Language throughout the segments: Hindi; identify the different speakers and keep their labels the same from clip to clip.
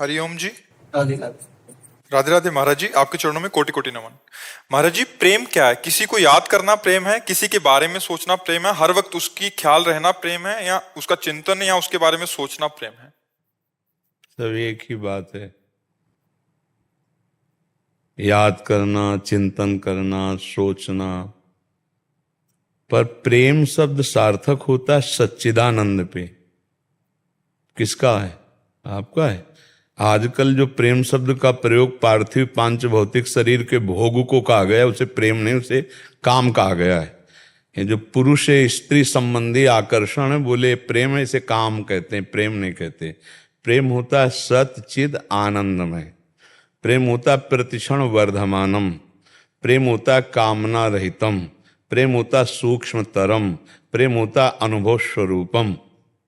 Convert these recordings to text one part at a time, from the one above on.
Speaker 1: हरिओम जी।
Speaker 2: राधे राधे।
Speaker 1: राधे राधे महाराज जी, आपके चरणों में कोटि कोटि नमन। महाराज जी, प्रेम क्या है? किसी को याद करना प्रेम है, किसी के बारे में सोचना प्रेम है, हर वक्त उसकी ख्याल रहना प्रेम है, या उसका चिंतन या उसके बारे में सोचना प्रेम है?
Speaker 3: सब एक ही बात है। याद करना, चिंतन करना, सोचना। पर प्रेम शब्द सार्थक होता है सच्चिदानंद पे। किसका है? आपका है। आजकल जो प्रेम शब्द का प्रयोग पार्थिव पांच भौतिक शरीर के भोग को कहा गया, उसे प्रेम नहीं, उसे काम कहा गया है। ये जो पुरुष स्त्री संबंधी आकर्षण है, बोले प्रेम है, इसे काम कहते हैं, प्रेम नहीं कहते। प्रेम होता है सत चिद आनंदमय। प्रेम होता है प्रतिक्षण वर्धमानम। प्रेम होता है कामना रहितम। प्रेम होता है सूक्ष्मतरम। प्रेम होता है अनुभव स्वरूपम।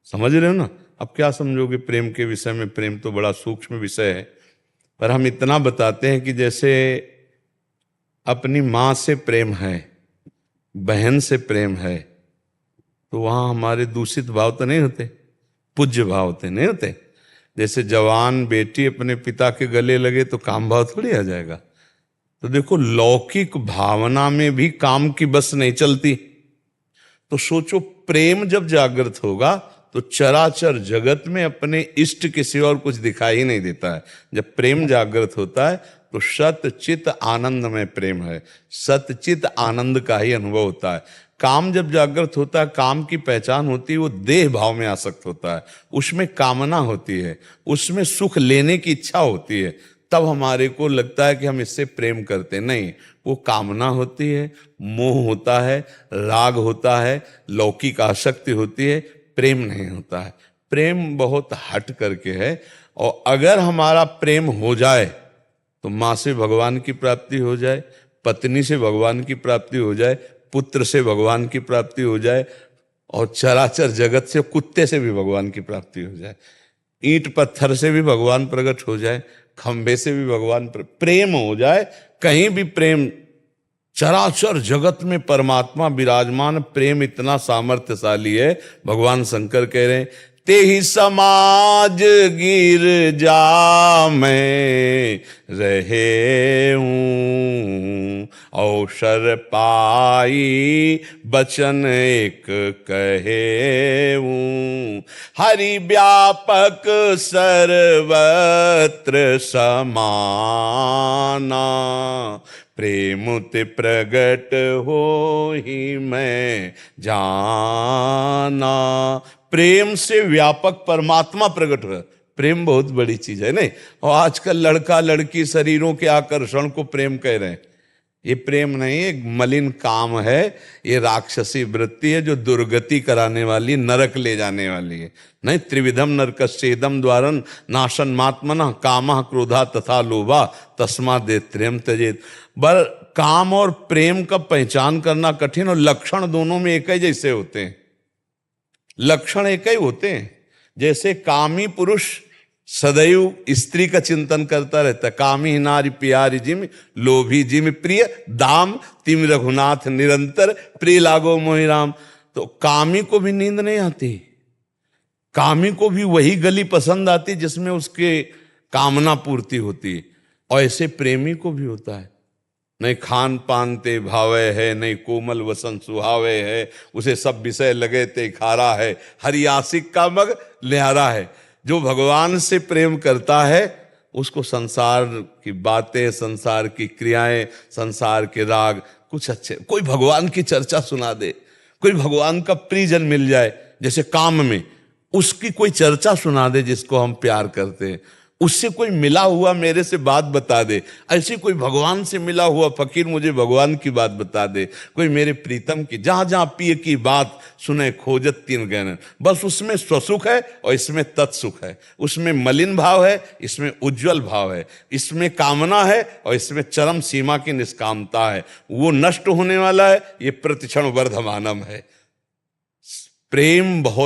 Speaker 3: समझ रहे हो ना? अब क्या समझोगे प्रेम के विषय में? प्रेम तो बड़ा सूक्ष्म विषय है, पर हम इतना बताते हैं कि जैसे अपनी माँ से प्रेम है, बहन से प्रेम है, तो वहाँ हमारे दूषित भाव तो नहीं होते, पूज्य भाव होते नहीं होते। जैसे जवान बेटी अपने पिता के गले लगे तो काम भाव थोड़ी आ जाएगा। तो देखो, लौकिक भावना में भी काम की बस नहीं चलती। तो सोचो, प्रेम जब जागृत होगा तो चराचर जगत में अपने इष्ट के सिवा और कुछ दिखाई ही नहीं देता है। जब प्रेम जागृत होता है तो सतचित आनंद में प्रेम है, सतचित आनंद का ही अनुभव होता है। काम जब जागृत होता है, काम की पहचान होती है, वो देह भाव में आसक्त होता है, उसमें कामना होती है, उसमें सुख लेने की इच्छा होती है। तब हमारे को लगता है कि हम इससे प्रेम करते नहीं। वो कामना होती है, मोह होता है, राग होता है, लौकिक आसक्ति होती है, प्रेम नहीं होता है। प्रेम बहुत हट करके है। और अगर हमारा प्रेम हो जाए तो माँ से भगवान की प्राप्ति हो जाए, पत्नी से भगवान की प्राप्ति हो जाए, पुत्र से भगवान की प्राप्ति हो जाए, और चराचर जगत से, कुत्ते से भी भगवान की प्राप्ति हो जाए, ईंट पत्थर से भी भगवान प्रकट हो जाए, खंबे से भी भगवान प्रेम हो जाए, कहीं भी प्रेम। चराचर जगत में परमात्मा विराजमान। प्रेम इतना सामर्थ्यशाली है, भगवान शंकर कह रहे हैं, ते ही समाज गिरजा में रहे हूँ, अवसर पाई बचन एक कहे हूँ, हरि व्यापक सर्वत्र समाना, प्रेम ते प्रगट हो ही मैं जाना। प्रेम से व्यापक परमात्मा प्रकट हो। प्रेम बहुत बड़ी चीज है नहीं? और आजकल लड़का लड़की शरीरों के आकर्षण को प्रेम कह रहे हैं। ये प्रेम नहीं, एक मलिन काम है। ये राक्षसी वृत्ति है जो दुर्गति कराने वाली, नरक ले जाने वाली है। नहीं, त्रिविधम नरकस्येदम द्वारन नाशन मात्मना कामः क्रोधा तथा लोभा तस्मा दैत्र्यम त्यजेत। पर काम और प्रेम का पहचान करना कठिन, और लक्षण दोनों में एक ही जैसे होते हैं। लक्षण एक ही होते हैं। जैसे कामी पुरुष सदैव स्त्री का चिंतन करता रहता है, कामी नारी प्यारी जिम, लोभी जिम प्रिय दाम, तिम रघुनाथ निरंतर, प्रिय लागो मोहि राम। तो कामी को भी नींद नहीं आती, कामी को भी वही गली पसंद आती जिसमें उसके कामना पूर्ति होती। और ऐसे प्रेमी को भी होता है, नहीं खान पान ते भावे है, नहीं कोमल वसन सुहावे है, उसे सब विषय लगे ते खारा है, हरि आशिक का मग लिहारा है। जो भगवान से प्रेम करता है उसको संसार की बातें, संसार की क्रियाएं, संसार के राग कुछ अच्छे, कोई भगवान की चर्चा सुना दे, कोई भगवान का प्रियजन मिल जाए, जैसे काम में उसकी कोई चर्चा सुना दे जिसको हम प्यार करते हैं, उससे कोई मिला हुआ मेरे से बात बता दे, ऐसे कोई भगवान से मिला हुआ फकीर मुझे भगवान की बात बता दे, कोई मेरे प्रीतम की, जहां जहां पिय की बात सुने खोजत तीन गहन। बस उसमें स्वसुख है और इसमें तत्सुख है, उसमें मलिन भाव है, इसमें उज्जवल भाव है, इसमें कामना है और इसमें चरम सीमा की निष्कामता है। वो नष्ट होने वाला है, ये प्रतिक्षण वर्धमानम है। प्रेम बहुत